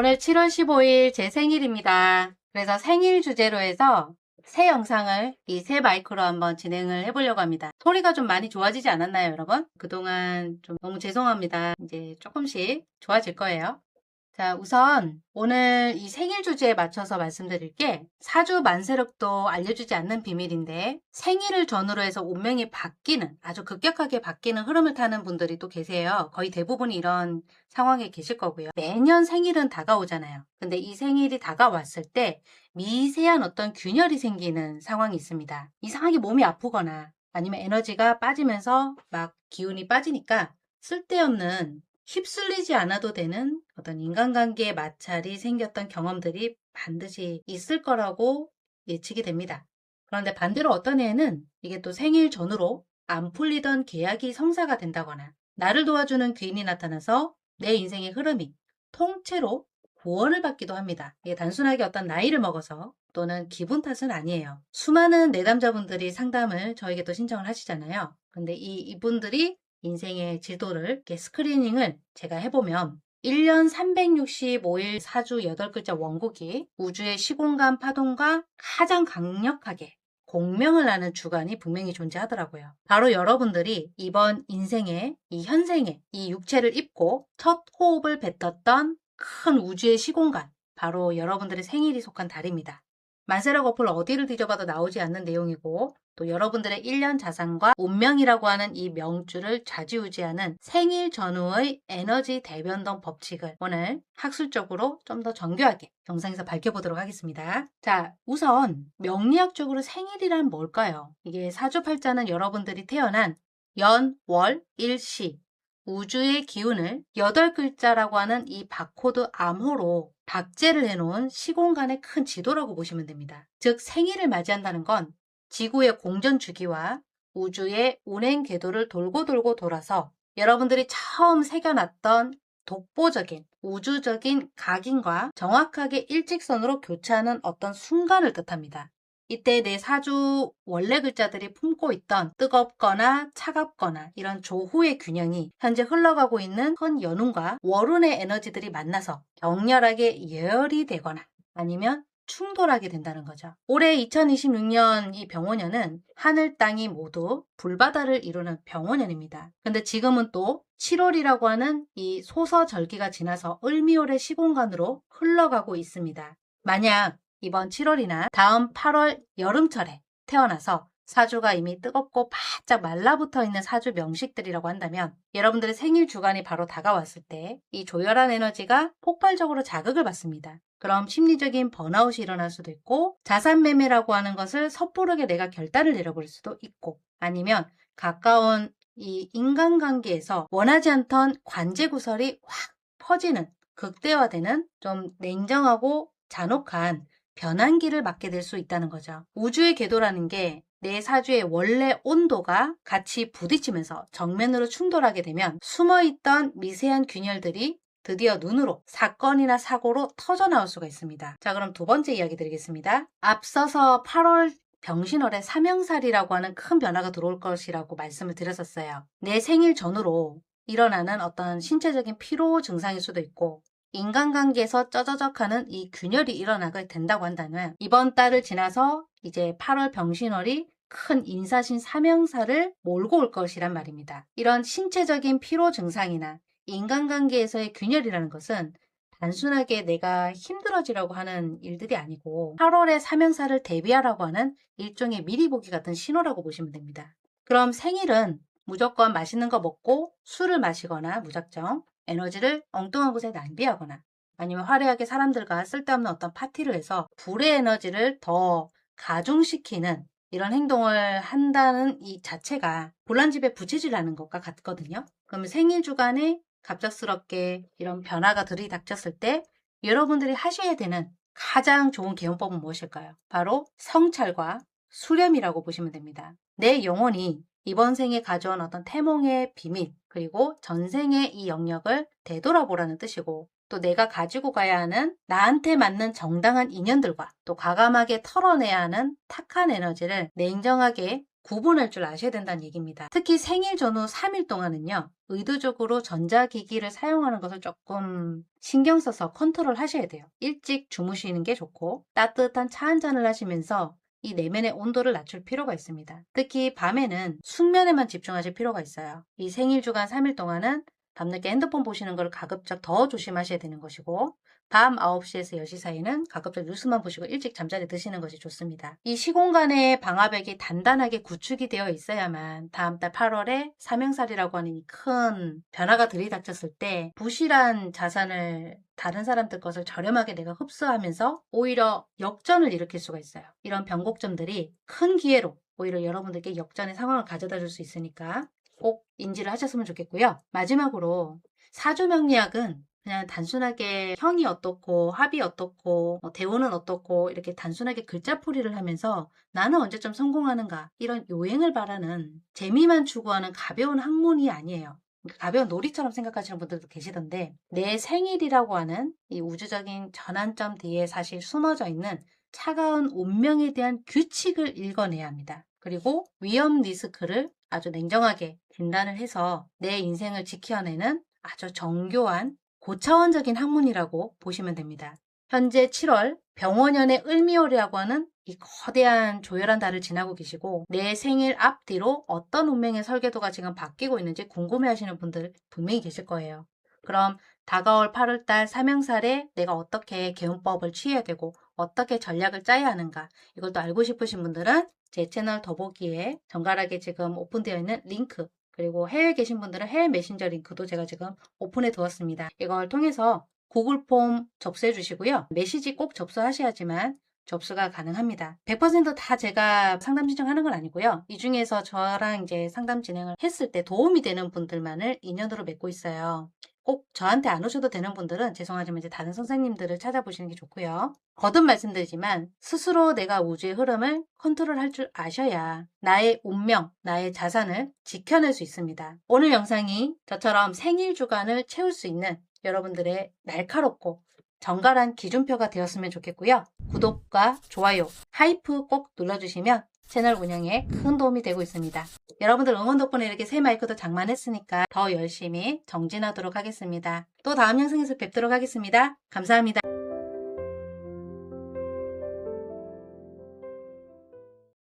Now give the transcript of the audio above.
오늘 7월 15일 제 생일입니다. 그래서 생일 주제로 해서 새 영상을 이 새 마이크로 한번 진행을 해보려고 합니다. 소리가 좀 많이 좋아지지 않았나요, 여러분? 그동안 좀 너무 죄송합니다. 이제 조금씩 좋아질 거예요. 자, 우선 오늘 이 생일 주제에 맞춰서 말씀드릴 게 사주 만세력도 알려주지 않는 비밀인데 생일을 전후로 해서 운명이 바뀌는 아주 급격하게 바뀌는 흐름을 타는 분들이 또 계세요. 거의 대부분이 이런 상황에 계실 거고요. 매년 생일은 다가오잖아요. 근데 이 생일이 다가왔을 때 미세한 어떤 균열이 생기는 상황이 있습니다. 이상하게 몸이 아프거나 아니면 에너지가 빠지면서 막 기운이 빠지니까 쓸데없는 휩쓸리지 않아도 되는 어떤 인간관계의 마찰이 생겼던 경험들이 반드시 있을 거라고 예측이 됩니다. 그런데 반대로 어떤 애는 이게 또 생일 전후로 안 풀리던 계약이 성사가 된다거나 나를 도와주는 귀인이 나타나서 내 인생의 흐름이 통째로 구원을 받기도 합니다. 이게 단순하게 어떤 나이를 먹어서 또는 기분 탓은 아니에요. 수많은 내담자분들이 상담을 저에게 또 신청을 하시잖아요. 근데 이분들이 인생의 지도를 이렇게 스크리닝을 제가 해보면 1년 365일 사주 8글자 원국이 우주의 시공간 파동과 가장 강력하게 공명을 하는 주간이 분명히 존재하더라고요. 바로 여러분들이 이번 인생의 이 현생의 이 육체를 입고 첫 호흡을 뱉었던 큰 우주의 시공간, 바로 여러분들의 생일이 속한 달입니다. 만세력 어플 어디를 뒤져봐도 나오지 않는 내용이고 또 여러분들의 1년 자산과 운명이라고 하는 이 명주를 좌지우지하는 생일 전후의 에너지 대변동 법칙을 오늘 학술적으로 좀 더 정교하게 영상에서 밝혀보도록 하겠습니다. 자, 우선 명리학적으로 생일이란 뭘까요? 이게 사주팔자는 여러분들이 태어난 연, 월, 일시 우주의 기운을 8글자라고 하는 이 바코드 암호로 박제를 해놓은 시공간의 큰 지도라고 보시면 됩니다. 즉 생일을 맞이한다는 건 지구의 공전 주기와 우주의 운행 궤도를 돌고 돌고 돌아서 여러분들이 처음 새겨놨던 독보적인 우주적인 각인과 정확하게 일직선으로 교차하는 어떤 순간을 뜻합니다. 이때 내 사주 원래 글자들이 품고 있던 뜨겁거나 차갑거나 이런 조후의 균형이 현재 흘러가고 있는 현 연운과 월운의 에너지들이 만나서 격렬하게 예열이 되거나 아니면 충돌하게 된다는 거죠. 올해 2026년 이 병원년은 하늘 땅이 모두 불바다를 이루는 병원년입니다. 근데 지금은 또 7월이라고 하는 이 소서절기가 지나서 을미월의 시공간으로 흘러가고 있습니다. 만약 이번 7월이나 다음 8월 여름철에 태어나서 사주가 이미 뜨겁고 바짝 말라붙어 있는 사주 명식들이라고 한다면 여러분들의 생일 주간이 바로 다가왔을 때 이 조열한 에너지가 폭발적으로 자극을 받습니다. 그럼 심리적인 번아웃이 일어날 수도 있고 자산 매매라고 하는 것을 섣부르게 내가 결단을 내려버릴 수도 있고 아니면 가까운 이 인간관계에서 원하지 않던 관제 구설이 확 퍼지는 극대화되는 좀 냉정하고 잔혹한 변환기를 맞게 될 수 있다는 거죠. 우주의 궤도라는 게 내 사주의 원래 온도가 같이 부딪히면서 정면으로 충돌하게 되면 숨어있던 미세한 균열들이 드디어 눈으로 사건이나 사고로 터져나올 수가 있습니다. 자, 그럼 두 번째 이야기 드리겠습니다. 앞서서 8월 병신월에 삼형살이라고 하는 큰 변화가 들어올 것이라고 말씀을 드렸었어요. 내 생일 전후로 일어나는 어떤 신체적인 피로 증상일 수도 있고 인간관계에서 쩌저적하는 이 균열이 일어나게 된다고 한다면 이번 달을 지나서 이제 8월 병신월이 큰 인사신 삼형사를 몰고 올 것이란 말입니다. 이런 신체적인 피로 증상이나 인간관계에서의 균열이라는 것은 단순하게 내가 힘들어지려고 하는 일들이 아니고 8월의 삼형사를 대비하라고 하는 일종의 미리 보기 같은 신호라고 보시면 됩니다. 그럼 생일은 무조건 맛있는 거 먹고 술을 마시거나 무작정 에너지를 엉뚱한 곳에 낭비하거나 아니면 화려하게 사람들과 쓸데없는 어떤 파티를 해서 불의 에너지를 더 가중시키는 이런 행동을 한다는 이 자체가 불난집에 부채질하는 것과 같거든요. 그럼 생일 주간에 갑작스럽게 이런 변화가 들이닥쳤을 때 여러분들이 하셔야 되는 가장 좋은 개운법은 무엇일까요? 바로 성찰과 수렴이라고 보시면 됩니다. 내 영혼이 이번 생에 가져온 어떤 태몽의 비밀 그리고 전생의 이 영역을 되돌아보라는 뜻이고 또 내가 가지고 가야 하는 나한테 맞는 정당한 인연들과 또 과감하게 털어내야 하는 탁한 에너지를 냉정하게 구분할 줄 아셔야 된다는 얘기입니다. 특히 생일 전후 3일 동안은요. 의도적으로 전자기기를 사용하는 것을 조금 신경 써서 컨트롤 하셔야 돼요. 일찍 주무시는 게 좋고 따뜻한 차 한 잔을 하시면서 이 내면의 온도를 낮출 필요가 있습니다. 특히 밤에는 숙면에만 집중하실 필요가 있어요. 이 생일 주간 3일 동안은 밤늦게 핸드폰 보시는 걸 가급적 더 조심하셔야 되는 것이고 밤 9시에서 10시 사이는 가급적 뉴스만 보시고 일찍 잠자리 드시는 것이 좋습니다. 이 시공간의 방화벽이 단단하게 구축이 되어 있어야만 다음 달 8월에 사명살이라고 하는 이 큰 변화가 들이닥쳤을 때 부실한 자산을 다른 사람들 것을 저렴하게 내가 흡수하면서 오히려 역전을 일으킬 수가 있어요. 이런 변곡점들이 큰 기회로 오히려 여러분들께 역전의 상황을 가져다 줄 수 있으니까 꼭 인지를 하셨으면 좋겠고요. 마지막으로 사주명리학은 그냥 단순하게 형이 어떻고 합이 어떻고 대우는 어떻고 이렇게 단순하게 글자풀이를 하면서 나는 언제쯤 성공하는가 이런 요행을 바라는 재미만 추구하는 가벼운 학문이 아니에요. 가벼운 놀이처럼 생각하시는 분들도 계시던데 내 생일이라고 하는 이 우주적인 전환점 뒤에 사실 숨어져 있는 차가운 운명에 대한 규칙을 읽어내야 합니다. 그리고 위험 리스크를 아주 냉정하게 진단을 해서 내 인생을 지켜내는 아주 정교한 고차원적인 학문이라고 보시면 됩니다. 현재 7월 병원연의 을미월이라고 하는 이 거대한 조열한 달을 지나고 계시고 내 생일 앞뒤로 어떤 운명의 설계도가 지금 바뀌고 있는지 궁금해하시는 분들 분명히 계실 거예요. 그럼 다가올 8월달 사명살에 내가 어떻게 개운법을 취해야 되고 어떻게 전략을 짜야 하는가 이걸 또 알고 싶으신 분들은 제 채널 더보기에 정갈하게 지금 오픈되어 있는 링크 그리고 해외에 계신 분들은 해외 메신저 링크도 제가 지금 오픈해 두었습니다. 이걸 통해서 구글 폼 접수해 주시고요. 메시지 꼭 접수하셔야지만 접수가 가능합니다. 100%다 제가 상담 신청하는 건 아니고요. 이 중에서 저랑 이제 상담 진행을 했을 때 도움이 되는 분들만을 인연으로 맺고 있어요. 꼭 저한테 안 오셔도 되는 분들은 죄송하지만 이제 다른 선생님들을 찾아보시는 게 좋고요. 거듭 말씀드리지만 스스로 내가 우주의 흐름을 컨트롤할 줄 아셔야 나의 운명, 나의 자산을 지켜낼 수 있습니다. 오늘 영상이 저처럼 생일 주간을 채울 수 있는 여러분들의 날카롭고 정갈한 기준표가 되었으면 좋겠고요. 구독과 좋아요, 하이프 꼭 눌러주시면 채널 운영에 큰 도움이 되고 있습니다. 여러분들 응원 덕분에 이렇게 새 마이크도 장만했으니까 더 열심히 정진하도록 하겠습니다. 또 다음 영상에서 뵙도록 하겠습니다. 감사합니다.